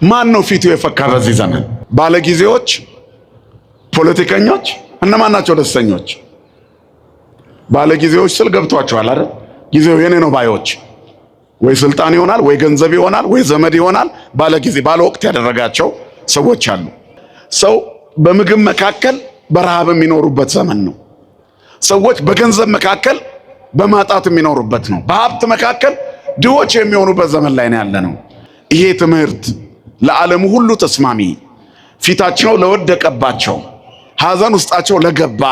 ማን ነው ፊቱ የፈካ በዚህ ዘመን? ባለጊዜዎች፣ ፖለቲከኞች እነማን ናቸው ደስተኞች? ባለጊዜዎች ስል ገብቷቸዋል አይደል? ጊዜው የኔ ነው ባዮች፣ ወይ ስልጣን ይሆናል፣ ወይ ገንዘብ ይሆናል፣ ወይ ዘመድ ይሆናል። ባለጊዜ ባለወቅት ያደረጋቸው ሰዎች አሉ። ሰው በምግብ መካከል በረሃብ የሚኖሩበት ዘመን ነው። ሰዎች በገንዘብ መካከል በማጣት የሚኖሩበት ነው። በሀብት መካከል ድሆች የሚሆኑበት ዘመን ላይ ነው ያለነው። ይሄ ትምህርት ለዓለሙ ሁሉ ተስማሚ፣ ፊታቸው ለወደቀባቸው፣ ሐዘን ውስጣቸው ለገባ፣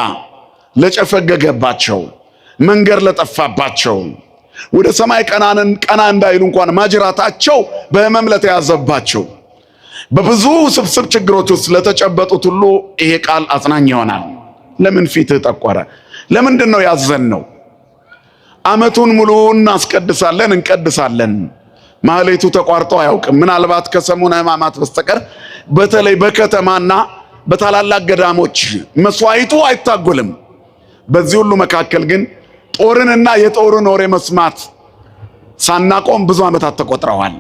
ለጨፈገገባቸው፣ መንገድ ለጠፋባቸው፣ ወደ ሰማይ ቀና እንዳይሉ እንኳን ማጅራታቸው በህመም ለተያዘባቸው፣ በብዙ ስብስብ ችግሮች ውስጥ ለተጨበጡት ሁሉ ይሄ ቃል አጽናኝ ይሆናል። ለምን ፊትህ ጠቆረ? ለምንድን ነው ያዘንነው? ዓመቱን ሙሉ እናስቀድሳለን፣ እንቀድሳለን። ማህሌቱ ተቋርጦ አያውቅም። ምናልባት ከሰሙነ ሕማማት በስተቀር በተለይ በከተማና በታላላቅ ገዳሞች መስዋዕቱ አይታጎልም። በዚህ ሁሉ መካከል ግን ጦርንና የጦርን ወሬ መስማት ሳናቆም ብዙ ዓመታት ተቆጥረዋል።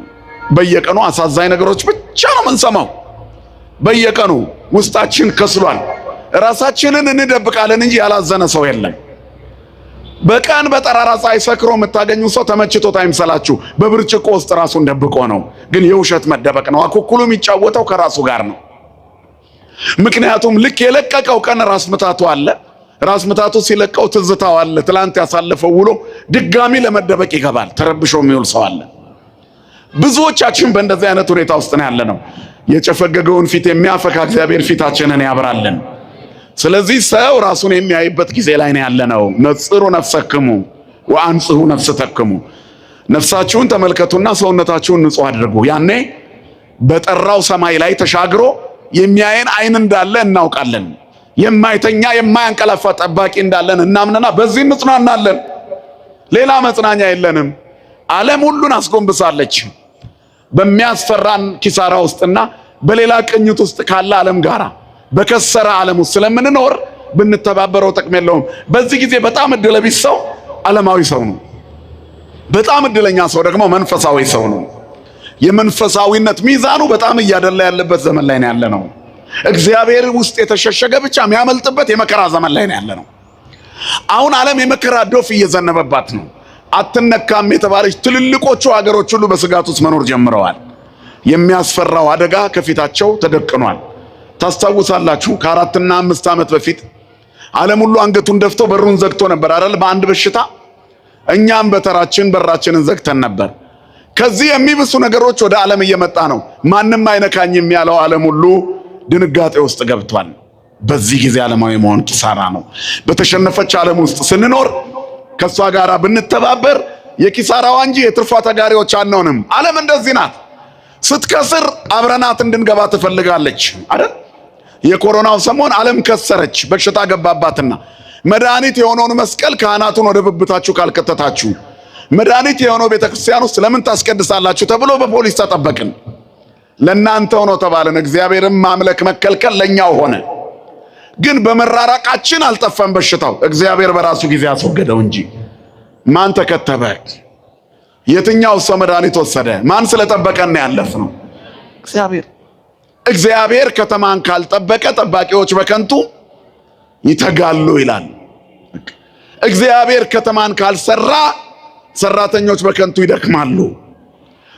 በየቀኑ አሳዛኝ ነገሮች ብቻ ነው የምንሰማው። በየቀኑ ውስጣችን ከስሏል። ራሳችንን እንደብቃለን እንጂ ያላዘነ ሰው የለም። በቀን በጠራራ ፀሐይ ሰክሮ የምታገኙ ሰው ተመችቶት አይምሰላችሁ። በብርጭቆ ውስጥ ራሱን ደብቆ ነው፣ ግን የውሸት መደበቅ ነው። አኩኩሉ የሚጫወተው ከራሱ ጋር ነው። ምክንያቱም ልክ የለቀቀው ቀን ራስ ምታቱ አለ። ራስ ምታቱ ሲለቀው ትዝታው አለ። ትላንት ያሳለፈው ውሎ ድጋሚ ለመደበቅ ይገባል። ተረብሾ የሚውል ሰው አለ። ብዙዎቻችን በእንደዚህ አይነት ሁኔታ ውስጥ ነው ያለነው። የጨፈገገውን ፊት የሚያፈካ እግዚአብሔር ፊታችንን ያብራልን። ስለዚህ ሰው ራሱን የሚያይበት ጊዜ ላይ ነው ያለነው። ነጽሩ ነፍሰክሙ ወአንጽሁ ነፍሰተክሙ፣ ነፍሳችሁን ተመልከቱና ሰውነታችሁን ንጹህ አድርጉ። ያኔ በጠራው ሰማይ ላይ ተሻግሮ የሚያየን ዓይን እንዳለ እናውቃለን። የማይተኛ የማያንቀላፋ ጠባቂ እንዳለን እናምነና በዚህ እንጽናናለን። ሌላ መጽናኛ የለንም። ዓለም ሁሉን አስጎንብሳለች። በሚያስፈራን ኪሳራ ውስጥና በሌላ ቅኝት ውስጥ ካለ ዓለም ጋራ በከሰረ ዓለም ውስጥ ስለምንኖር ብንተባበረው ጥቅም የለውም። በዚህ ጊዜ በጣም እድለቢስ ሰው ዓለማዊ ሰው ነው። በጣም እድለኛ ሰው ደግሞ መንፈሳዊ ሰው ነው። የመንፈሳዊነት ሚዛኑ በጣም እያደላ ያለበት ዘመን ላይ ነው ያለነው። እግዚአብሔር ውስጥ የተሸሸገ ብቻ የሚያመልጥበት የመከራ ዘመን ላይ ነው ያለነው። አሁን ዓለም የመከራ ዶፍ እየዘነበባት ነው። አትነካም የተባለች ትልልቆቹ ሀገሮች ሁሉ በስጋት ውስጥ መኖር ጀምረዋል። የሚያስፈራው አደጋ ከፊታቸው ተደቅኗል። ታስታውሳላችሁ ከ4 እና 5 ዓመት በፊት ዓለም ሁሉ አንገቱን ደፍቶ በሩን ዘግቶ ነበር አይደል? በአንድ በሽታ እኛም በተራችን በራችንን ዘግተን ነበር። ከዚህ የሚብሱ ነገሮች ወደ ዓለም እየመጣ ነው። ማንም አይነካኝም ያለው ዓለም ሁሉ ድንጋጤ ውስጥ ገብቷል። በዚህ ጊዜ ዓለማዊ መሆን ኪሳራ ነው። በተሸነፈች ዓለም ውስጥ ስንኖር ከሷ ጋር ብንተባበር የኪሳራዋ እንጂ የትርፏ ተጋሪዎች አንሆንም። ዓለም እንደዚህ ናት። ስትከስር አብረናት እንድንገባ ትፈልጋለች አይደል? የኮሮናው ሰሞን ዓለም ከሰረች፣ በሽታ ገባባትና መድኃኒት የሆነውን መስቀል ካህናቱን ወደ ብብታችሁ ካልከተታችሁ መድኃኒት የሆነው ቤተክርስቲያን ውስጥ ለምን ታስቀድሳላችሁ ተብሎ በፖሊስ ተጠበቅን። ለእናንተው ነው ተባልን። እግዚአብሔርን ማምለክ መከልከል ለኛው ሆነ። ግን በመራራቃችን አልጠፋም በሽታው። እግዚአብሔር በራሱ ጊዜ አስወገደው እንጂ ማን ተከተበ? የትኛው ሰው መድኃኒት ወሰደ? ማን ስለጠበቀን ያለፍነው? እግዚአብሔር ከተማን ካልጠበቀ ጠባቂዎች በከንቱ ይተጋሉ ይላል። እግዚአብሔር ከተማን ካልሰራ ሰራተኞች በከንቱ ይደክማሉ።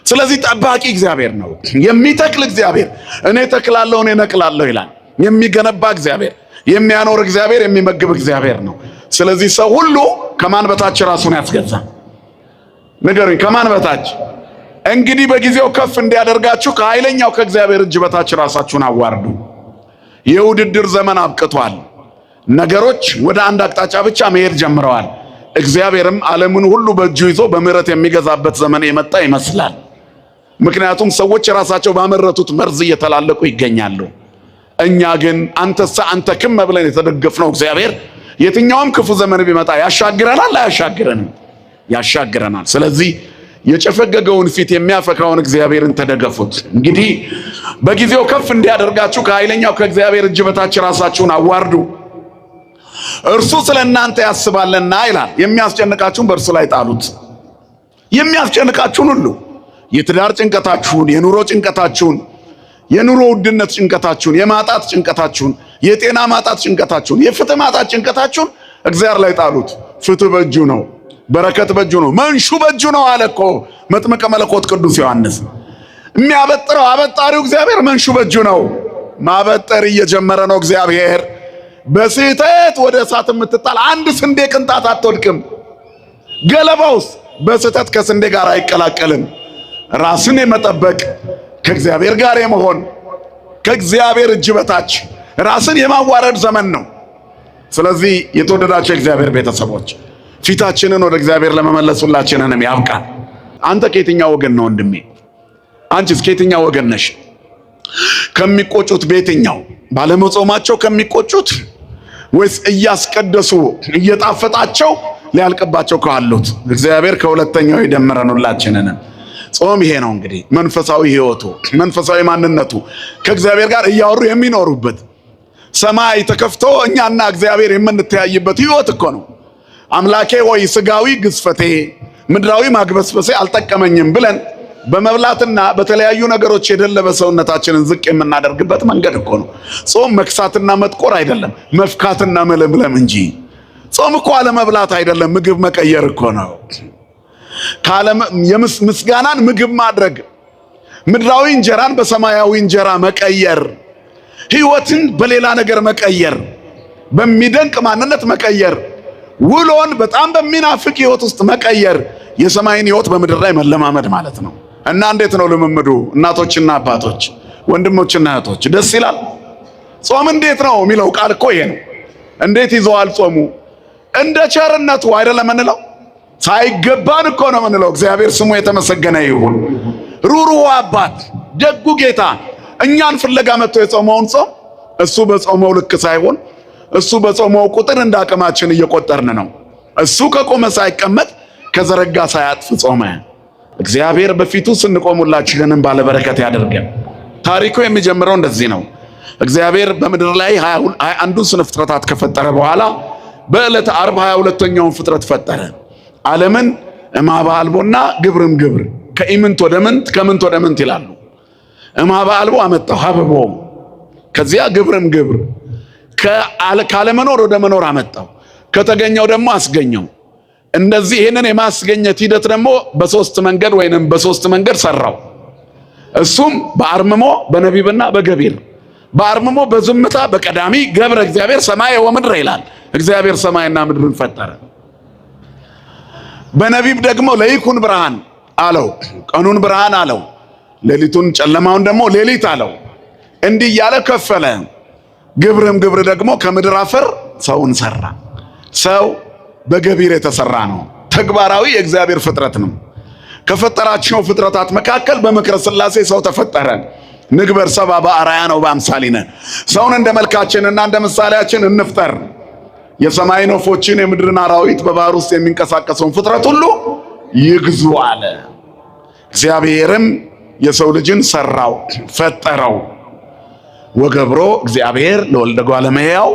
ስለዚህ ጠባቂ እግዚአብሔር ነው። የሚተክል እግዚአብሔር፣ እኔ ተክላለሁ እኔ ነቅላለሁ ይላል። የሚገነባ እግዚአብሔር፣ የሚያኖር እግዚአብሔር፣ የሚመግብ እግዚአብሔር ነው። ስለዚህ ሰው ሁሉ ከማን በታች ራሱን ያስገዛ? ንገሩኝ፣ ከማን በታች? እንግዲህ በጊዜው ከፍ እንዲያደርጋችሁ ከኃይለኛው ከእግዚአብሔር እጅ በታች ራሳችሁን አዋርዱ። የውድድር ዘመን አብቅቷል። ነገሮች ወደ አንድ አቅጣጫ ብቻ መሄድ ጀምረዋል። እግዚአብሔርም ዓለምን ሁሉ በእጁ ይዞ በምሕረት የሚገዛበት ዘመን የመጣ ይመስላል። ምክንያቱም ሰዎች ራሳቸው ባመረቱት መርዝ እየተላለቁ ይገኛሉ። እኛ ግን አንተሳ አንተ ክም ብለን የተደገፍነው እግዚአብሔር የትኛውም ክፉ ዘመን ቢመጣ ያሻግረናል። አያሻግረንም? ያሻግረናል። ስለዚህ የጨፈገገውን ፊት የሚያፈካውን እግዚአብሔርን ተደገፉት። እንግዲህ በጊዜው ከፍ እንዲያደርጋችሁ ከኃይለኛው ከእግዚአብሔር እጅ በታች ራሳችሁን አዋርዱ። እርሱ ስለ እናንተ ያስባልና ይላል። የሚያስጨንቃችሁን በእርሱ ላይ ጣሉት። የሚያስጨንቃችሁን ሁሉ የትዳር ጭንቀታችሁን፣ የኑሮ ጭንቀታችሁን፣ የኑሮ ውድነት ጭንቀታችሁን፣ የማጣት ጭንቀታችሁን፣ የጤና ማጣት ጭንቀታችሁን፣ የፍትህ ማጣት ጭንቀታችሁን እግዚአብሔር ላይ ጣሉት። ፍትህ በእጁ ነው፣ በረከት በእጁ ነው፣ መንሹ በእጁ ነው አለ እኮ መጥምቀ መለኮት ቅዱስ ዮሐንስ። የሚያበጥረው አበጣሪው እግዚአብሔር፣ መንሹ በእጁ ነው። ማበጠር እየጀመረ ነው እግዚአብሔር። በስህተት ወደ እሳት የምትጣል አንድ ስንዴ ቅንጣት አትወድቅም። ገለባውስ በስህተት ከስንዴ ጋር አይቀላቀልም። ራስን የመጠበቅ ከእግዚአብሔር ጋር የመሆን ከእግዚአብሔር እጅ በታች ራስን የማዋረድ ዘመን ነው። ስለዚህ የተወደዳቸው የእግዚአብሔር ቤተሰቦች ፊታችንን ወደ እግዚአብሔር ለመመለስ ሁላችንንም ያብቃን። አንተ ከየትኛው ወገን ነው ወንድሜ? አንቺስ ከየትኛው ወገን ነሽ? ከሚቆጩት በየትኛው? ባለመጾማቸው ከሚቆጩት ወይስ እያስቀደሱ እየጣፈጣቸው ሊያልቅባቸው ካሉት? እግዚአብሔር ከሁለተኛው ይደምረን ሁላችንን። ጾም ይሄ ነው እንግዲህ መንፈሳዊ ሕይወቱ፣ መንፈሳዊ ማንነቱ ከእግዚአብሔር ጋር እያወሩ የሚኖሩበት፣ ሰማይ ተከፍቶ እኛና እግዚአብሔር የምንተያይበት ሕይወት እኮ ነው። አምላኬ ሆይ ስጋዊ ግዝፈቴ ምድራዊ ማግበስበሴ አልጠቀመኝም ብለን በመብላትና በተለያዩ ነገሮች የደለበ ሰውነታችንን ዝቅ የምናደርግበት መንገድ እኮ ነው። ጾም መክሳትና መጥቆር አይደለም፣ መፍካትና መለምለም እንጂ። ጾም እኮ አለመብላት አይደለም፣ ምግብ መቀየር እኮ ነው። ምስጋናን ምግብ ማድረግ፣ ምድራዊ እንጀራን በሰማያዊ እንጀራ መቀየር፣ ሕይወትን በሌላ ነገር መቀየር፣ በሚደንቅ ማንነት መቀየር፣ ውሎን በጣም በሚናፍቅ ሕይወት ውስጥ መቀየር፣ የሰማይን ሕይወት በምድር ላይ መለማመድ ማለት ነው። እና እንዴት ነው ልምምዱ? እናቶችና አባቶች፣ ወንድሞችና እህቶች ደስ ይላል። ጾም እንዴት ነው የሚለው ቃል እኮ ይሄ ነው። እንዴት ይዘዋል ጾሙ? እንደ ቸርነቱ አይደለም እንለው፣ ሳይገባን እኮ ነው የምንለው። እግዚአብሔር ስሙ የተመሰገነ ይሁን። ሩሩው አባት ደጉ ጌታ እኛን ፍለጋ መጥቶ የጾመውን ጾም እሱ በጾመው ልክ ሳይሆን እሱ በጾመው ቁጥር እንደ አቅማችን እየቆጠርን ነው። እሱ ከቆመ ሳይቀመጥ ከዘረጋ ሳያጥፍ ጾመ። እግዚአብሔር በፊቱ ስንቆም ሁላችንንም ባለበረከት ያደርገን። ታሪኩ የሚጀምረው እንደዚህ ነው። እግዚአብሔር በምድር ላይ 21ዱን ስነ ፍጥረታት ከፈጠረ በኋላ በዕለተ ዓርብ 22ኛውን ፍጥረት ፈጠረ። ዓለምን እምኀበ አልቦና ግብርም ግብር፣ ከኢምንት ወደ ምንት ከምንት ወደ ምንት ይላሉ። እምኀበ አልቦ አመጣው ሀበቦ፣ ከዚያ ግብርም ግብር፣ ካለመኖር ወደ መኖር አመጣው፣ ከተገኘው ደግሞ አስገኘው። እንደዚህ ይህንን የማስገኘት ሂደት ደግሞ በሶስት መንገድ ወይንም በሶስት መንገድ ሰራው። እሱም በአርምሞ በነቢብና በገቢር። በአርምሞ በዝምታ በቀዳሚ ገብረ እግዚአብሔር ሰማይ ወምድር ይላል። እግዚአብሔር ሰማይና ምድርን ፈጠረ። በነቢብ ደግሞ ለይኩን ብርሃን አለው፣ ቀኑን ብርሃን አለው፣ ሌሊቱን ጨለማውን ደግሞ ሌሊት አለው። እንዲህ እያለ ከፈለ። ግብርም ግብር ደግሞ ከምድር አፈር ሰውን ሰራ። ሰው በገቢር የተሰራ ነው። ተግባራዊ የእግዚአብሔር ፍጥረት ነው። ከፈጠራቸው ፍጥረታት መካከል በምክረ ሥላሴ ሰው ተፈጠረ። ንግበር ሰብአ በአርአያነ ወበአምሳሊነ፣ ሰውን እንደ መልካችንና እንደ ምሳሌያችን እንፍጠር። የሰማይን ወፎችን፣ የምድርን አራዊት፣ በባህር ውስጥ የሚንቀሳቀሰውን ፍጥረት ሁሉ ይግዙ አለ። እግዚአብሔርም የሰው ልጅን ሰራው፣ ፈጠረው። ወገብሮ እግዚአብሔር ለወልደ እጓለ እመሕያው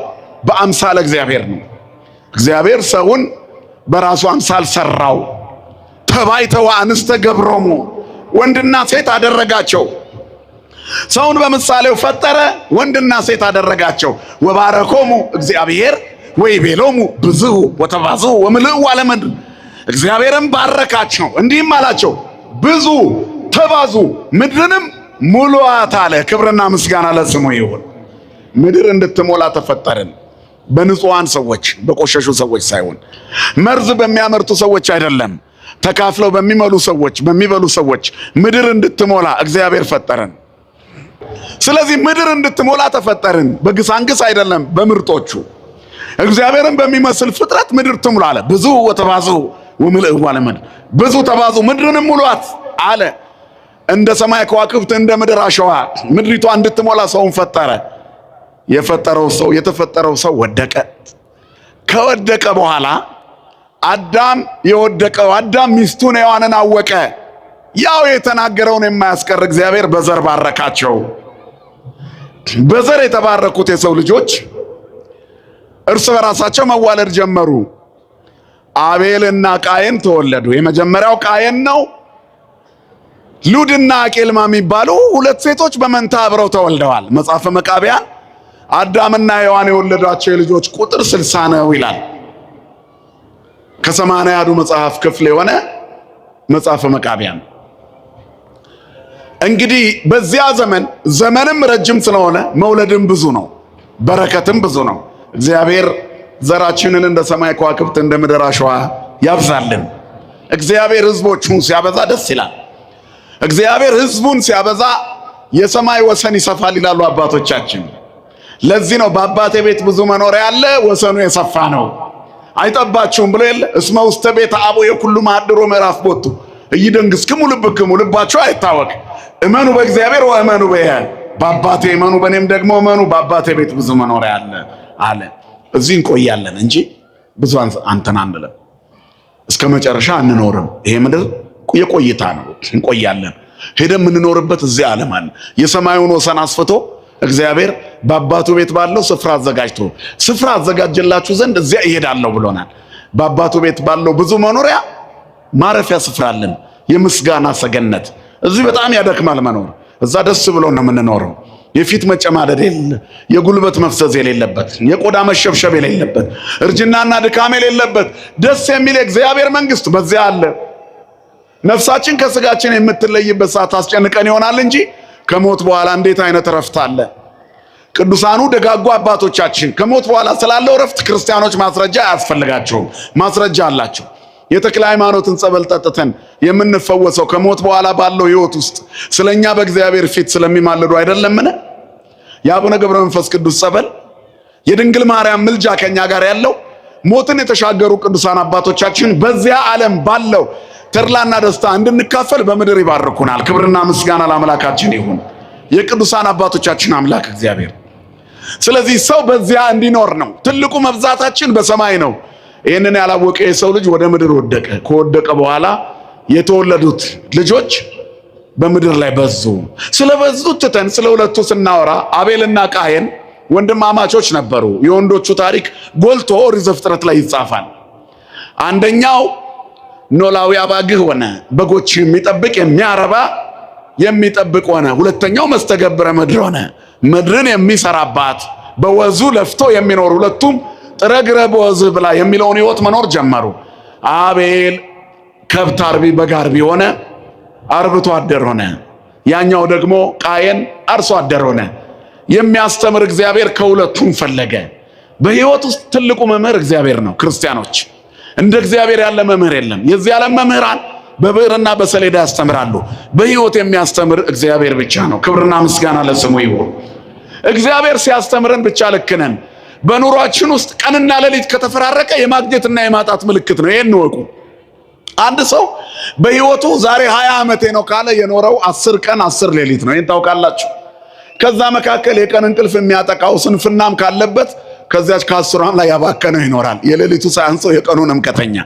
በአምሳለ እግዚአብሔር ነው። እግዚአብሔር ሰውን በራሱ አምሳል ሰራው። ተባይተ ወአንስተ ገብሮሙ፣ ወንድና ሴት አደረጋቸው። ሰውን በምሳሌው ፈጠረ፣ ወንድና ሴት አደረጋቸው። ወባረኮሙ እግዚአብሔር ወይቤሎሙ ብዙኅ ወተባዝሑ ወምልኡ ዓለ ምድር፣ እግዚአብሔርም ባረካቸው፣ እንዲህም አላቸው ብዙ ተባዙ ምድርንም ሙሉአት አለ። ክብርና ምስጋና ለስሙ ይሁን። ምድር እንድትሞላ ተፈጠርን። በንጹሃን ሰዎች፣ በቆሸሹ ሰዎች ሳይሆን፣ መርዝ በሚያመርቱ ሰዎች አይደለም፣ ተካፍለው በሚመሉ ሰዎች፣ በሚበሉ ሰዎች ምድር እንድትሞላ እግዚአብሔር ፈጠረን። ስለዚህ ምድር እንድትሞላ ተፈጠርን። በግሳንግስ አይደለም፣ በምርጦቹ እግዚአብሔርን በሚመስል ፍጥረት ምድር ትሙላ አለ። ብዙ ወተባዝሑ ወምልኡ ዓለ ምድር፣ ብዙ ተባዙ ምድርንም ሙሏት አለ። እንደ ሰማይ ከዋክብት እንደ ምድር አሸዋ ምድሪቷ እንድትሞላ ሰውን ፈጠረ። የተፈጠረው ሰው ወደቀ። ከወደቀ በኋላ የወደቀው አዳም ሚስቱን ሔዋንን አወቀ። ያው የተናገረውን የማያስቀር እግዚአብሔር በዘር ባረካቸው። በዘር የተባረኩት የሰው ልጆች እርስ በራሳቸው መዋለድ ጀመሩ። አቤልና ቃየን ተወለዱ። የመጀመሪያው ቃየን ነው። ሉድና አቄልማ የሚባሉ ሁለት ሴቶች በመንታ አብረው ተወልደዋል። መጽሐፈ መቃብያን አዳምና ሔዋን የወለዷቸው የልጆች ቁጥር 60 ነው ይላል። ከ80 ያዱ መጽሐፍ ክፍል የሆነ መጽሐፈ መቃብያን። እንግዲህ በዚያ ዘመንም ረጅም ስለሆነ መውለድም ብዙ ነው፣ በረከትም ብዙ ነው። እግዚአብሔር ዘራችንን እንደ ሰማይ ከዋክብት እንደ ምድር አሸዋ ያብዛልን። እግዚአብሔር ሕዝቦቹን ሲያበዛ ደስ ይላል። እግዚአብሔር ሕዝቡን ሲያበዛ የሰማይ ወሰን ይሰፋል ይላሉ አባቶቻችን። ለዚህ ነው በአባቴ ቤት ብዙ መኖሪያ አለ፣ ወሰኑ የሰፋ ነው፣ አይጠባችሁም ብሎ የለ እስመ ውስተ ቤተ አቡየ ኩሉ ማኅደሮ ምዕራፍ ቦቱ እይደንግሥክሙ ልብክሙ፣ ልባችሁ አይታወክ፣ እመኑ በእግዚአብሔር ወእመኑ በየ፣ በአባቴ እመኑ በእኔም ደግሞ እመኑ፣ በአባቴ ቤት ብዙ መኖሪያ አለ አለ። እዚህ እንቆያለን እንጂ ብዙ አንተን አንልም፣ እስከ መጨረሻ አንኖርም። ይሄ ምድር የቆይታ ነው፣ እንቆያለን። ሄደን የምንኖርበት እዚህ ዓለም አለ። የሰማዩን ወሰን አስፍቶ እግዚአብሔር በአባቱ ቤት ባለው ስፍራ አዘጋጅቶ ስፍራ አዘጋጀላችሁ ዘንድ እዚያ እሄዳለሁ ብሎናል። በአባቱ ቤት ባለው ብዙ መኖሪያ ማረፊያ ስፍራ አለን፣ የምስጋና ሰገነት። እዚህ በጣም ያደክማል መኖር፣ እዛ ደስ ብሎ ነው የምንኖረው። የፊት መጨማደድ የሌለ፣ የጉልበት መፍሰስ የሌለበት፣ የቆዳ መሸብሸብ የሌለበት፣ እርጅናና ድካም የሌለበት ደስ የሚል የእግዚአብሔር መንግስት በዚያ አለ። ነፍሳችን ከስጋችን የምትለይበት ሰዓት አስጨንቀን ይሆናል እንጂ ከሞት በኋላ እንዴት አይነት ረፍት አለ! ቅዱሳኑ ደጋጉ አባቶቻችን ከሞት በኋላ ስላለው ረፍት ክርስቲያኖች ማስረጃ አያስፈልጋቸውም። ማስረጃ አላቸው። የተክለ ሃይማኖትን ጸበል ጠጥተን የምንፈወሰው ከሞት በኋላ ባለው ህይወት ውስጥ ስለኛ በእግዚአብሔር ፊት ስለሚማልዱ አይደለምን? የአቡነ ገብረ መንፈስ ቅዱስ ጸበል፣ የድንግል ማርያም ምልጃ ከኛ ጋር ያለው ሞትን የተሻገሩ ቅዱሳን አባቶቻችን በዚያ ዓለም ባለው ተድላና ደስታ እንድንካፈል በምድር ይባርኩናል። ክብርና ምስጋና ለአምላካችን ይሁን፣ የቅዱሳን አባቶቻችን አምላክ እግዚአብሔር። ስለዚህ ሰው በዚያ እንዲኖር ነው። ትልቁ መብዛታችን በሰማይ ነው። ይህንን ያላወቀ የሰው ልጅ ወደ ምድር ወደቀ። ከወደቀ በኋላ የተወለዱት ልጆች በምድር ላይ በዙ። ስለበዙት ትተን ስለ ሁለቱ ስናወራ አቤልና ቃየን ወንድማማቾች ነበሩ። የወንዶቹ ታሪክ ጎልቶ ኦሪት ዘፍጥረት ላይ ይጻፋል። አንደኛው ኖላዊ አባግህ ሆነ፣ በጎች የሚጠብቅ የሚያረባ የሚጠብቅ ሆነ። ሁለተኛው መስተገብረ ምድር ሆነ፣ ምድርን የሚሰራባት በወዙ ለፍቶ የሚኖር። ሁለቱም ጥረግረ በወዝህ ብላ የሚለውን ህይወት መኖር ጀመሩ። አቤል ከብት አርቢ በግ አርቢ ሆነ፣ አርብቶ አደር ሆነ። ያኛው ደግሞ ቃየን አርሶ አደር ሆነ። የሚያስተምር እግዚአብሔር ከሁለቱም ፈለገ። በህይወት ውስጥ ትልቁ መምህር እግዚአብሔር ነው። ክርስቲያኖች እንደ እግዚአብሔር ያለ መምህር የለም። የዚህ ዓለም መምህራን በብዕርና በሰሌዳ ያስተምራሉ። በህይወት የሚያስተምር እግዚአብሔር ብቻ ነው። ክብርና ምስጋና ለስሙ ይሁን። እግዚአብሔር ሲያስተምረን ብቻ ልክ ነን። በኑሯችን ውስጥ ቀንና ሌሊት ከተፈራረቀ የማግኘትና የማጣት ምልክት ነው። ይሄን ወቁ። አንድ ሰው በህይወቱ ዛሬ 20 ዓመቴ ነው ካለ የኖረው 10 ቀን 10 ሌሊት ነው። ይሄን ታውቃላችሁ። ከዛ መካከል የቀን እንቅልፍ የሚያጠቃው ስንፍናም ካለበት ከዚያች ከ10ም ላይ ያባከነው ይኖራል። የሌሊቱ ሳያንሰው የቀኑንም ከተኛ።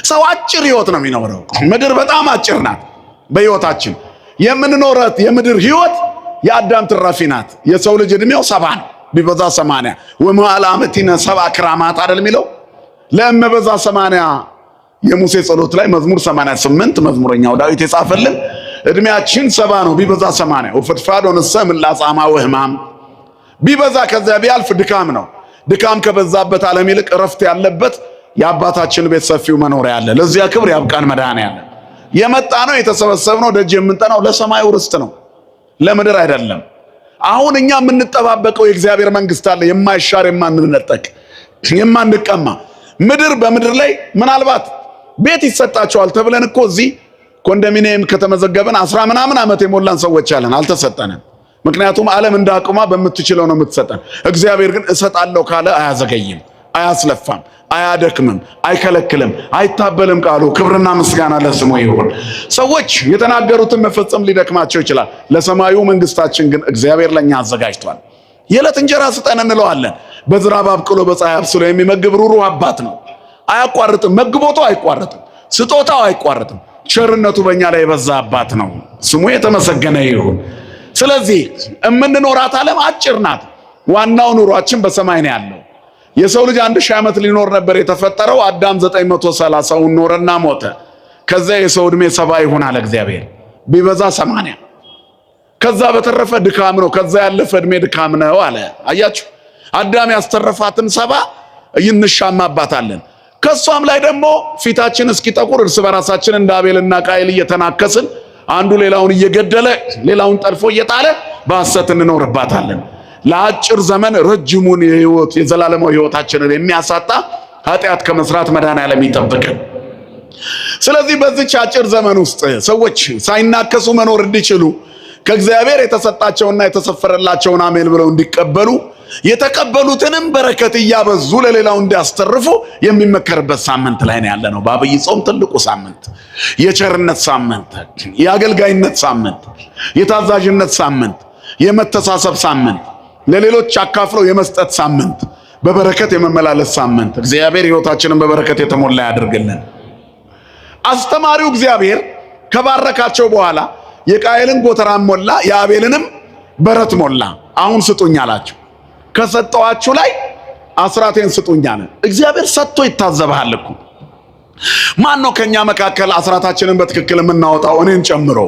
ሰው አጭር ህይወት ነው የሚኖረው። ምድር በጣም አጭር ናት። በህይወታችን የምንኖረት የምድር ህይወት የአዳም ትራፊ ናት። የሰው ልጅ እድሜው 70 ነው፣ ቢበዛ 80 ወመዓለ ዓመቲነ 70 ክራማት አይደል የሚለው። ለእመበዛ 80 የሙሴ ጸሎት ላይ መዝሙር 88 መዝሙረኛው ዳዊት የጻፈልን እድሜያችን 70 ነው፣ ቢበዛ 80 ወፍድፋዶ ነሰም ላጻማ ወህማም። ቢበዛ ከዚያ ቢያልፍ ድካም ነው። ድካም ከበዛበት ዓለም ይልቅ እረፍት ያለበት የአባታችን ቤት ሰፊው መኖሪያ አለ። ለዚያ ክብር ያብቃን መድኃኔዓለም። የመጣ ነው የተሰበሰብነው ደጅ የምንጠናው ለሰማዩ ርስት ነው፣ ለምድር አይደለም። አሁን እኛ የምንጠባበቀው የእግዚአብሔር መንግስት አለ፣ የማይሻር የማንነጠቅ የማንቀማ። ምድር በምድር ላይ ምናልባት ቤት ይሰጣቸዋል ተብለን እኮ እዚህ ኮንዶሚኒየም ከተመዘገብን 10 ምናምን ዓመት የሞላን ሰዎች አለን፣ አልተሰጠንም። ምክንያቱም ዓለም እንዳቅሟ በምትችለው ነው የምትሰጠን። እግዚአብሔር ግን እሰጣለሁ ካለ አያዘገይም፣ አያስለፋም፣ አያደክምም፣ አይከለክልም፣ አይታበልም ቃሉ። ክብርና ምስጋና ለስሙ ይሁን። ሰዎች የተናገሩትን መፈጸም ሊደክማቸው ይችላል። ለሰማዩ መንግስታችን ግን እግዚአብሔር ለኛ አዘጋጅቷል። የዕለት እንጀራ ስጠን እንለዋለን። በዝናብ አብቅሎ በፀሐይ አብስሎ የሚመግብ ሩሩህ አባት ነው። አያቋርጥም፣ መግቦቱ አይቋረጥም፣ ስጦታው አይቋረጥም። ቸርነቱ በእኛ ላይ የበዛ አባት ነው። ስሙ የተመሰገነ ይሁን። ስለዚህ የምንኖራት ዓለም አጭር ናት። ዋናው ኑሯችን በሰማይ ነው ያለው። የሰው ልጅ 1000 ዓመት ሊኖር ነበር የተፈጠረው። አዳም 930ውን ኖረና ሞተ። ከዛ የሰው ዕድሜ 70 ይሆናል። እግዚአብሔር ቢበዛ 80 ከዛ በተረፈ ድካም ነው ከዛ ያለፈ እድሜ ድካም ነው አለ። አያችሁ አዳም ያስተረፋትን 70 እንሻማባታለን። ከሷም ላይ ደግሞ ፊታችን እስኪጠቁር እርስ በራሳችን እንደ አቤልና ቃየል እየተናከስን አንዱ ሌላውን እየገደለ ሌላውን ጠልፎ እየጣለ በሐሰት እንኖርባታለን። ለአጭር ዘመን ረጅሙን የህይወት የዘላለማዊ ህይወታችንን የሚያሳጣ ኃጢአት ከመስራት መድኃኔዓለም ይጠብቀን። ስለዚህ በዚች አጭር ዘመን ውስጥ ሰዎች ሳይናከሱ መኖር እንዲችሉ ከእግዚአብሔር የተሰጣቸውና የተሰፈረላቸውን አሜን ብለው እንዲቀበሉ የተቀበሉትንም በረከት እያበዙ ለሌላው እንዲያስተርፉ የሚመከርበት ሳምንት ላይ ነው ያለነው። በአብይ ጾም ትልቁ ሳምንት፣ የቸርነት ሳምንት፣ የአገልጋይነት ሳምንት፣ የታዛዥነት ሳምንት፣ የመተሳሰብ ሳምንት፣ ለሌሎች አካፍለው የመስጠት ሳምንት፣ በበረከት የመመላለስ ሳምንት። እግዚአብሔር ሕይወታችንን በበረከት የተሞላ ያድርግልን። አስተማሪው እግዚአብሔር ከባረካቸው በኋላ የቃየልን ጎተራም ሞላ፣ የአቤልንም በረት ሞላ። አሁን ስጡኝ አላቸው። ከሰጠዋችሁ ላይ አስራቴን ስጡኝ አለ። እግዚአብሔር ሰጥቶ ይታዘባል እኮ። ማን ነው ከኛ መካከል አስራታችንን በትክክል የምናወጣው? እኔን ጨምሮ።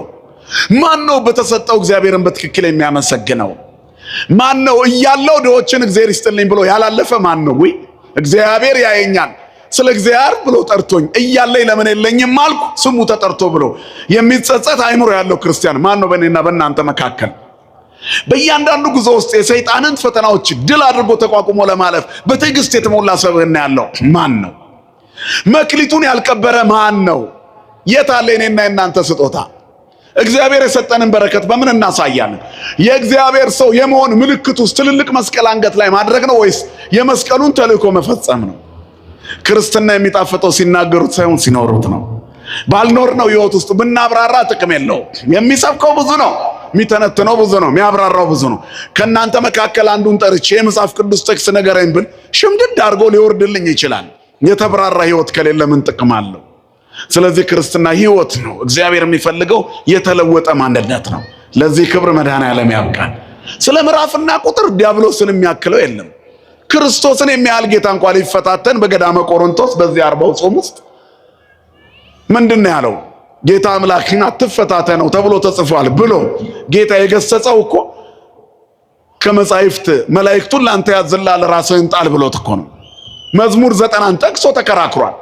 ማን ነው በተሰጠው እግዚአብሔርን በትክክል የሚያመሰግነው? ማን ነው እያለው ድሆችን እግዚአብሔር ይስጥልኝ ብሎ ያላለፈ? ማን ነው? ወይ እግዚአብሔር ያየኛል ስለ እግዚአብሔር ብሎ ጠርቶኝ እያለኝ ለምን የለኝም አልኩ ስሙ ተጠርቶ ብሎ የሚጸጸት አይምሮ ያለው ክርስቲያን ማን ነው በእኔና በእናንተ መካከል? በእያንዳንዱ ጉዞ ውስጥ የሰይጣንን ፈተናዎች ድል አድርጎ ተቋቁሞ ለማለፍ በትዕግስት የተሞላ ሰብዕና ያለው ማን ነው? መክሊቱን ያልቀበረ ማን ነው? የት አለ የኔና የናንተ ስጦታ? እግዚአብሔር የሰጠንን በረከት በምን እናሳያለን? የእግዚአብሔር ሰው የመሆን ምልክት ውስጥ ትልልቅ መስቀል አንገት ላይ ማድረግ ነው ወይስ የመስቀሉን ተልእኮ መፈጸም ነው? ክርስትና የሚጣፍጠው ሲናገሩት ሳይሆን ሲኖሩት ነው። ባልኖርነው ሕይወት ውስጥ ብናብራራ ጥቅም የለው። የሚሰብከው ብዙ ነው፣ የሚተነትነው ብዙ ነው፣ የሚያብራራው ብዙ ነው። ከእናንተ መካከል አንዱን ጠርቼ የመጽሐፍ ቅዱስ ጥቅስ ንገረኝ ብል ሽምድድ አድርጎ ሊወርድልኝ ይችላል። የተብራራ ሕይወት ከሌለ ምን ጥቅም አለው? ስለዚህ ክርስትና ሕይወት ነው። እግዚአብሔር የሚፈልገው የተለወጠ ማንነት ነው። ለዚህ ክብር መድኃኔዓለም ያብቃል። ስለ ምዕራፍና ቁጥር ዲያብሎስን የሚያክለው የለም። ክርስቶስን የሚያህል ጌታ እንኳን ሊፈታተን በገዳመ ቆሮንቶስ በዚህ 40 ጾም ውስጥ ምንድን ነው ያለው? ጌታ አምላክን አትፈታተነው ተብሎ ተጽፏል ብሎ ጌታ የገሰጸው እኮ ከመጻሕፍት መላእክቱን ላንተ ያዝላል ራስህን ጣል ብሎት እኮ ነው። መዝሙር 90ን ጠቅሶ ተከራክሯል።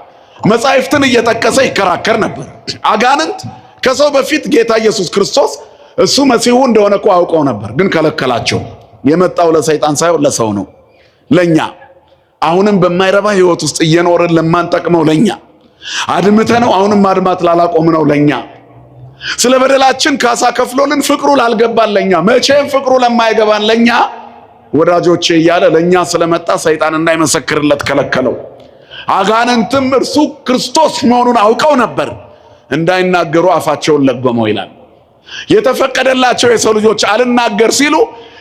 መጻሕፍትን እየጠቀሰ ይከራከር ነበር። አጋንንት ከሰው በፊት ጌታ ኢየሱስ ክርስቶስ እሱ መሲሁ እንደሆነ እኮ አውቀው ነበር፣ ግን ከለከላቸው። የመጣው ለሰይጣን ሳይሆን ለሰው ነው፣ ለኛ። አሁንም በማይረባ ሕይወት ውስጥ እየኖርን ለማንጠቅመው ለኛ፣ አድምተነው አሁንም ማድማት ላላቆምነው ለኛ፣ ስለ በደላችን ካሳ ከፍሎልን ፍቅሩ ላልገባን ለኛ፣ መቼም ፍቅሩ ለማይገባን ለኛ ወዳጆቼ እያለ ለኛ ስለመጣ ሰይጣን እንዳይመሰክርለት ከለከለው። አጋንንትም እርሱ ክርስቶስ መሆኑን አውቀው ነበር፣ እንዳይናገሩ አፋቸውን ለጎመው ይላል። የተፈቀደላቸው የሰው ልጆች አልናገር ሲሉ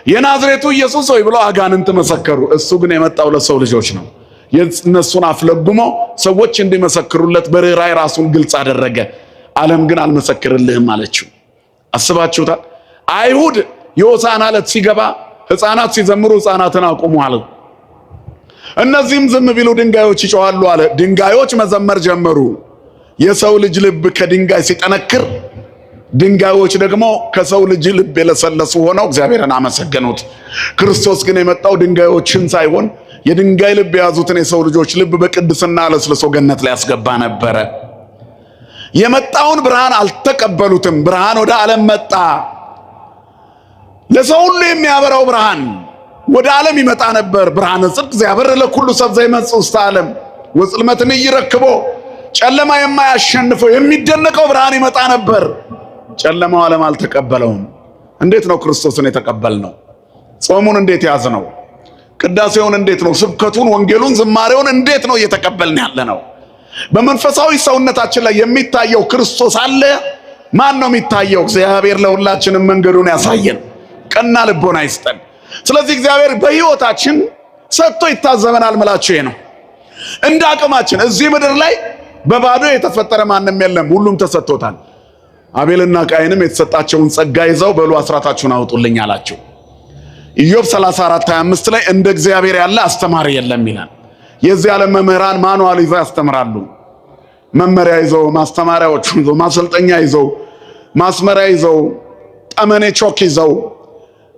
የናዝሬቱ ኢየሱስ ሆይ ብለው አጋንንት መሰከሩ። እሱ ግን የመጣው ለሰው ልጆች ነው። የእነሱን አፍ ለጉሞ ሰዎች እንዲመሰክሩለት በርኅራኄ ራሱን ግልጽ አደረገ። ዓለም ግን አልመሰክርልህም አለችው። አስባችሁታል? አይሁድ የሆሳዕና ዕለት ሲገባ ሕፃናት ሲዘምሩ ሕፃናትን አቁሙ አለ። እነዚህም ዝም ቢሉ ድንጋዮች ይጮኻሉ አለ። ድንጋዮች መዘመር ጀመሩ። የሰው ልጅ ልብ ከድንጋይ ሲጠነክር ድንጋዮች ደግሞ ከሰው ልጅ ልብ የለሰለሱ ሆነው እግዚአብሔርን አመሰገኑት። ክርስቶስ ግን የመጣው ድንጋዮችን ሳይሆን የድንጋይ ልብ የያዙትን የሰው ልጆች ልብ በቅድስና ለስልሶ ገነት ላይ ያስገባ ነበረ። የመጣውን ብርሃን አልተቀበሉትም። ብርሃን ወደ ዓለም መጣ። ለሰው ሁሉ የሚያበራው ብርሃን ወደ ዓለም ይመጣ ነበር። ብርሃነ ጽድቅ ዘያበርህ ለኩሉ ሰብ ዘይመጽእ ውስተ ዓለም ወጽልመትን ይረክቦ፣ ጨለማ የማያሸንፈው የሚደነቀው ብርሃን ይመጣ ነበር። ጨለማው ዓለም አልተቀበለውም። እንዴት ነው ክርስቶስን የተቀበልነው? ጾሙን እንዴት ያዝነው? ቅዳሴውን እንዴት ነው? ስብከቱን፣ ወንጌሉን፣ ዝማሬውን እንዴት ነው እየተቀበልን ያለነው? በመንፈሳዊ ሰውነታችን ላይ የሚታየው ክርስቶስ አለ? ማን ነው የሚታየው? እግዚአብሔር ለሁላችንም መንገዱን ያሳየን፣ ቀና ልቦና ይስጠን። ስለዚህ እግዚአብሔር በሕይወታችን ሰጥቶ ይታዘበናል። ምላችሁ ይሄ ነው። እንደ አቅማችን እዚህ ምድር ላይ በባዶ የተፈጠረ ማንም የለም፣ ሁሉም ተሰጥቶታል። አቤልና ቃየንም የተሰጣቸውን ጸጋ ይዘው በሉ አስራታችሁን አውጡልኝ አላቸው። ኢዮብ 34:25 ላይ እንደ እግዚአብሔር ያለ አስተማሪ የለም ይላል። የዚህ ዓለም መምህራን ማኑዋል ይዘው ያስተምራሉ። መመሪያ ይዘው፣ ማስተማሪያዎቹን ይዘው፣ ማሰልጠኛ ይዘው ማስመሪያ ይዘው ጠመኔ ቾክ ይዘው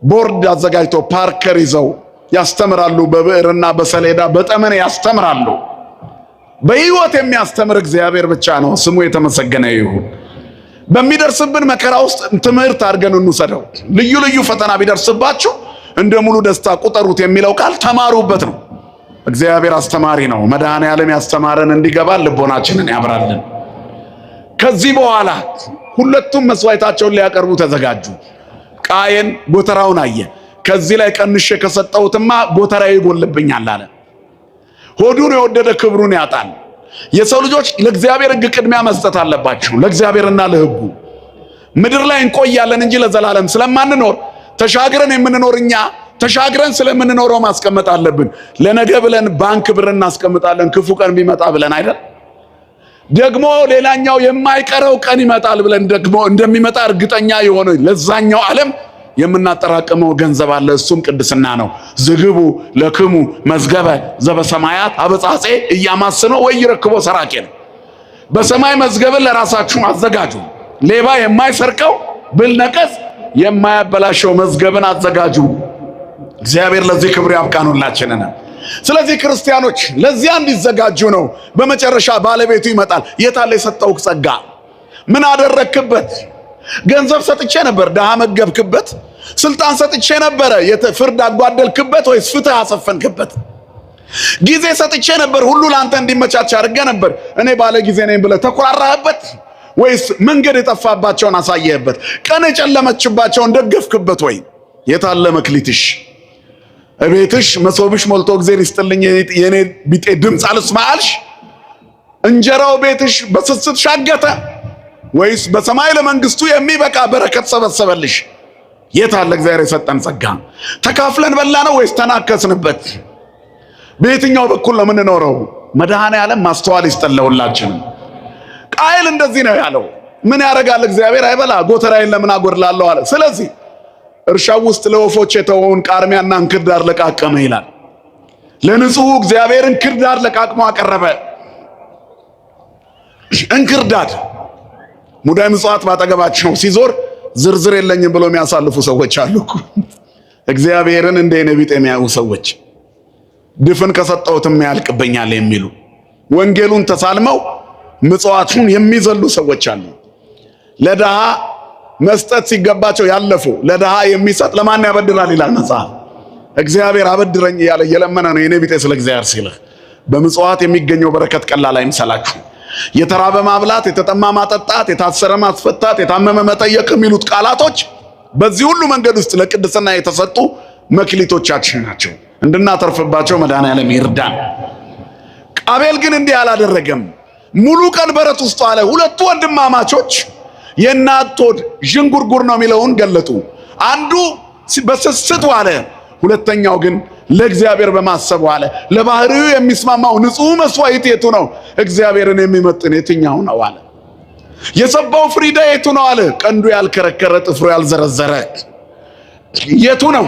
ቦርድ አዘጋጅቶ ፓርከር ይዘው ያስተምራሉ። በብዕርና በሰሌዳ በጠመኔ ያስተምራሉ። በሕይወት የሚያስተምር እግዚአብሔር ብቻ ነው። ስሙ የተመሰገነ ይሁን። በሚደርስብን መከራ ውስጥ ትምህርት አድርገን እንውሰደው። ልዩ ልዩ ፈተና ቢደርስባችሁ እንደ ሙሉ ደስታ ቁጠሩት የሚለው ቃል ተማሩበት ነው። እግዚአብሔር አስተማሪ ነው። መድኃኔዓለም ያስተማረን እንዲገባን ልቦናችንን ያብራልን። ከዚህ በኋላ ሁለቱም መስዋዕታቸውን ሊያቀርቡ ተዘጋጁ። ቃየን ጎተራውን አየ። ከዚህ ላይ ቀንሼ ከሰጠሁትማ ጎተራዬ ይጎልብኛል አለ። ሆዱን የወደደ ክብሩን ያጣል። የሰው ልጆች ለእግዚአብሔር ሕግ ቅድሚያ መስጠት አለባቸው። ለእግዚአብሔርና ለሕጉ ምድር ላይ እንቆያለን እንጂ ለዘላለም ስለማንኖር ተሻግረን የምንኖር እኛ ተሻግረን ስለምንኖረው ማስቀመጥ አለብን። ለነገ ብለን ባንክ ብር እናስቀምጣለን፣ ክፉ ቀን ቢመጣ ብለን አይደል? ደግሞ ሌላኛው የማይቀረው ቀን ይመጣል ብለን ደግሞ እንደሚመጣ እርግጠኛ የሆነ ለዛኛው ዓለም የምናጠራቅመው ገንዘብ አለ። እሱም ቅድስና ነው። ዝግቡ ለክሙ መዝገበ ዘበሰማያት አበጻጼ እያማስኖ ወይ ይረክቦ ሰራቄ ነው። በሰማይ መዝገብን ለራሳችሁ አዘጋጁ። ሌባ የማይሰርቀው ብልነቀስ የማያበላሸው መዝገብን አዘጋጁ። እግዚአብሔር ለዚህ ክብር ያብቃን ሁላችንን። ስለዚህ ክርስቲያኖች ለዚያ እንዲዘጋጁ ነው። በመጨረሻ ባለቤቱ ይመጣል። የታለ የሰጠው ጸጋ? ምን አደረክበት? ገንዘብ ሰጥቼ ነበር፣ ደሃ መገብክበት? ስልጣን ሰጥቼ ነበረ፣ ፍርድ አጓደልክበት ወይስ ፍትህ አሰፈንክበት? ጊዜ ሰጥቼ ነበር፣ ሁሉ ላንተ እንዲመቻች አድርገ ነበር፣ እኔ ባለ ጊዜ ነኝ ብለህ ተኮራራህበት? ወይስ መንገድ የጠፋባቸውን አሳየህበት? ቀን የጨለመችባቸውን ደገፍክበት ወይ? የታለ መክሊትሽ? እቤትሽ መሶብሽ ሞልቶ እግዚአብሔር ይስጥልኝ የኔ ቢጤ ድምፅ አልስማ አልሽ? እንጀራው ቤትሽ በስስት ሻገተ ወይስ በሰማይ ለመንግስቱ የሚበቃ በረከት ሰበሰበልሽ? የታለ እግዚአብሔር የሰጠን ጸጋ? ተካፍለን በላ ነው ወይስ ተናከስንበት? በየትኛው በኩል ነው የምንኖረው? መድኃኔዓለም ማስተዋል ይስጠን ለሁላችንም። ቃየል እንደዚህ ነው ያለው። ምን ያደርጋል እግዚአብሔር? አይበላ ጎተራዬን ለምን አጎድላለሁ አለ። ስለዚህ እርሻው ውስጥ ለወፎች የተወውን ቃርሚያና እንክርዳድ ለቃቀመ ይላል። ለንጹሑ እግዚአብሔር እንክርዳድ ለቃቅሞ አቀረበ። እንክርዳድ ሙዳይ ምጽዋት ባጠገባቸው ሲዞር ዝርዝር የለኝም ብሎ የሚያሳልፉ ሰዎች አሉ። እግዚአብሔርን እንደ ነቢጥ የሚያዩ ሰዎች ድፍን ከሰጠሁትም ያልቅብኛል የሚሉ ወንጌሉን ተሳልመው ምጽዋቱን የሚዘሉ ሰዎች አሉ። ለድሃ መስጠት ሲገባቸው ያለፉ። ለድሃ የሚሰጥ ለማን ያበድራል ይላል መጽሐፍ። እግዚአብሔር አበድረኝ እያለ እየለመነ ነው የነቢጤ ስለ እግዚአብሔር ሲልህ። በምጽዋት የሚገኘው በረከት ቀላል አይምሰላችሁ። የተራበ ማብላት፣ የተጠማ ማጠጣት፣ የታሰረ ማስፈታት፣ የታመመ መጠየቅ የሚሉት ቃላቶች በዚህ ሁሉ መንገድ ውስጥ ለቅድስና የተሰጡ መክሊቶቻችን ናቸው። እንድናተርፍባቸው መድኃኔዓለም ይርዳን። አቤል ግን እንዲህ አላደረገም። ሙሉ ቀን በረት ውስጥ አለ። ሁለቱ ወንድማማቾች የእናት ሆድ ዥንጉርጉር ነው የሚለውን ገለጡ። አንዱ በስስት ዋለ፣ ሁለተኛው ግን ለእግዚአብሔር በማሰብ ዋለ። ለባህሪው የሚስማማው ንጹሕ መስዋዕት የቱ ነው? እግዚአብሔርን የሚመጥን የትኛው ነው አለ። የሰባው ፍሪዳ የቱ ነው አለ። ቀንዱ ያልከረከረ ጥፍሩ ያልዘረዘረ የቱ ነው?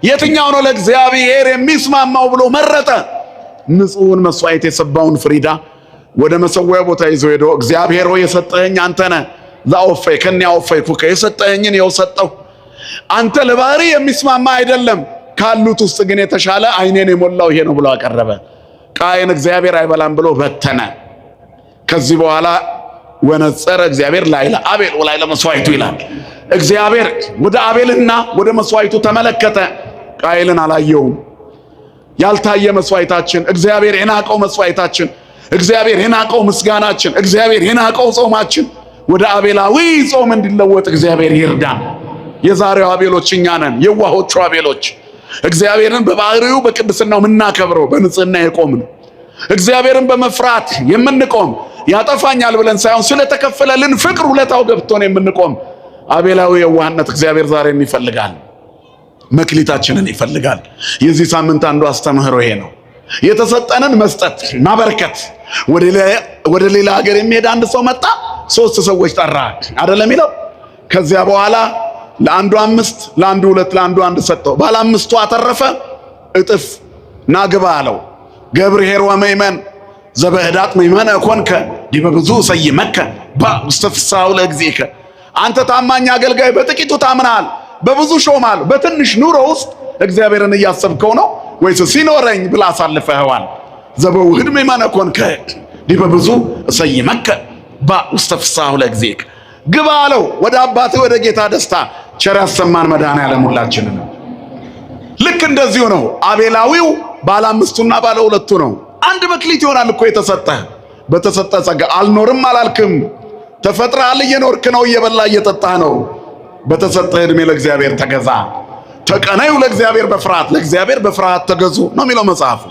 የትኛው ነው ለእግዚአብሔር የሚስማማው ብሎ መረጠ። ንጹሕን መስዋዕት የሰባውን ፍሪዳ ወደ መሰዊያ ቦታ ይዞ ሄዶ እግዚአብሔር ሆይ የሰጠኸኝ አንተ ነህ፣ ዛኦፈይ ከኒያ ኦፈይ ኩከ የሰጠኸኝን ይኸው ሰጠሁ። አንተ ለባህሪ የሚስማማ አይደለም፣ ካሉት ውስጥ ግን የተሻለ ዓይኔን የሞላው ይሄ ነው ብሎ አቀረበ። ቃየን እግዚአብሔር አይበላም ብሎ በተነ። ከዚህ በኋላ ወነጸረ እግዚአብሔር ላይለ አቤል ወላይለ መስዋዕቱ ይላል። እግዚአብሔር ወደ አቤልና ወደ መስዋዕቱ ተመለከተ፣ ቃየልን አላየውም። ያልታየ መስዋዕታችን፣ እግዚአብሔር የናቀው መስዋዕታችን፣ እግዚአብሔር የናቀው ምስጋናችን፣ እግዚአብሔር የናቀው ጾማችን ወደ አቤላዊ ጾም እንዲለወጥ እግዚአብሔር ይርዳን። የዛሬው አቤሎች እኛ ነን፣ የዋሆቹ አቤሎች። እግዚአብሔርን በባህሪው በቅድስናው የምናከብረው በንጽህና የቆምን እግዚአብሔርን በመፍራት የምንቆም ያጠፋኛል ብለን ሳይሆን ስለተከፈለልን ፍቅር ውለታው ገብቶን የምንቆም አቤላዊ የዋህነት እግዚአብሔር ዛሬም ይፈልጋል፣ መክሊታችንን ይፈልጋል። የዚህ ሳምንት አንዱ አስተምህሮ ይሄ ነው። የተሰጠንን መስጠት ማበርከት። ወደ ሌላ ሀገር የሚሄድ አንድ ሰው መጣ፣ 3 ሰዎች ጠራ አይደለም ይለው። ከዚያ በኋላ ለአንዱ 5 ለአንዱ 2 ለአንዱ 1 ሰጠው። ባለ 5ቱ አተረፈ፣ እጥፍ ናግባ አለው። ገብርኄር ወመይመን ዘበህዳጥ መይመነ ኮንከ ዲበ ብዙ ሰይመከ በውስተ ፍስሐሁ ለእግዚእከ። አንተ ታማኝ አገልጋይ በጥቂቱ ታምናል፣ በብዙ ሾማል። በትንሽ ኑሮ ውስጥ እግዚአብሔርን እያሰብከው ነው ወይስ ሲኖረኝ ብላ አሳልፈኸዋል? ዘበውህድ መይማነ ኮንከ ዲበ ብዙ እሰይመከ በውስተ ፍስሐሁ ለእግዚእከ። ግባ አለው ወደ አባትህ ወደ ጌታ ደስታ። ቸር ያሰማን መድኃኔዓለም ሁላችንን። ልክ እንደዚሁ ነው። አቤላዊው ባለ አምስቱና ባለ ሁለቱ ነው። አንድ መክሊት ይሆናል እኮ የተሰጠህ። በተሰጠ ጸጋ አልኖርም አላልክም። ተፈጥረሃል፣ እየኖርክ ነው፣ እየበላ እየጠጣህ ነው። በተሰጠህ ዕድሜ ለእግዚአብሔር ተገዛ። ተቀነዩ ለእግዚአብሔር በፍርሃት፣ ለእግዚአብሔር በፍርሃት ተገዙ ነው የሚለው መጽሐፉ።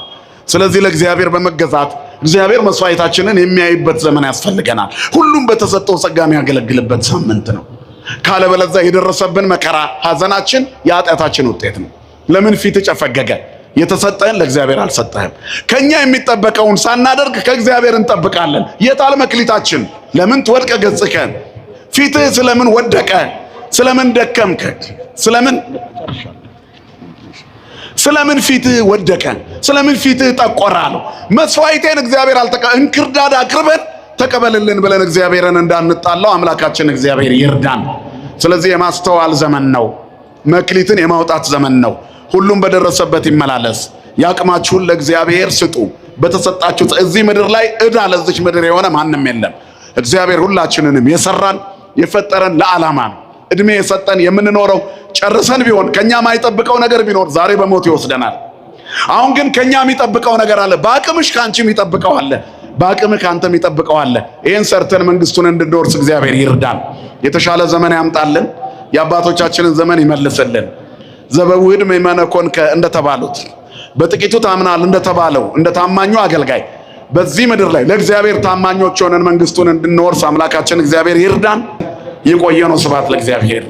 ስለዚህ ለእግዚአብሔር በመገዛት እግዚአብሔር መስዋዕታችንን የሚያይበት ዘመን ያስፈልገናል። ሁሉም በተሰጠው ጸጋ የሚያገለግልበት ሳምንት ነው። ካለበለዚያ የደረሰብን መከራ፣ ሐዘናችን የኃጢአታችን ውጤት ነው። ለምን ፊት ጨፈገገ? የተሰጠህን ለእግዚአብሔር አልሰጠህም። ከኛ የሚጠበቀውን ሳናደርግ ከእግዚአብሔር እንጠብቃለን። የታል መክሊታችን? ለምን ትወድቀ ገጽከ? ፊትህ ስለምን ወደቀ? ስለምን ደከምከ? ስለምን ፊትህ ወደቀ? ስለምን ፊትህ ጠቆረ አለው። መስዋዕቴን እግዚአብሔር እንክርዳድ አቅርበን ተቀበልልን ብለን እግዚአብሔርን እንዳንጣላው አምላካችን እግዚአብሔር ይርዳን። ስለዚህ የማስተዋል ዘመን ነው። መክሊትን የማውጣት ዘመን ነው። ሁሉም በደረሰበት ይመላለስ። ያቅማችሁን ለእግዚአብሔር ስጡ። በተሰጣችሁ እዚህ ምድር ላይ ዕዳ ለዚች ምድር የሆነ ማንም የለም። እግዚአብሔር ሁላችንንም የሰራን የፈጠረን ለዓላማ ነው። እድሜ የሰጠን የምንኖረው ጨርሰን ቢሆን ከኛ ማይጠብቀው ነገር ቢኖር ዛሬ በሞት ይወስደናል። አሁን ግን ከኛ የሚጠብቀው ነገር አለ። በአቅምሽ ካንቺ የሚጠብቀው አለ። በአቅምህ ካንተ የሚጠብቀው አለ። ይህን ሰርተን መንግስቱን እንድንወርስ እግዚአብሔር ይርዳን። የተሻለ ዘመን ያምጣልን። የአባቶቻችንን ዘመን ይመልስልን። ዘበውህድ መይማነ ኮንከ እንደተባሉት በጥቂቱ ታምናል እንደተባለው እንደ ታማኙ አገልጋይ በዚህ ምድር ላይ ለእግዚአብሔር ታማኞች ሆነን መንግስቱን እንድንወርስ አምላካችን እግዚአብሔር ይርዳን። የቆየ ነው። ስብሐት ለእግዚአብሔር።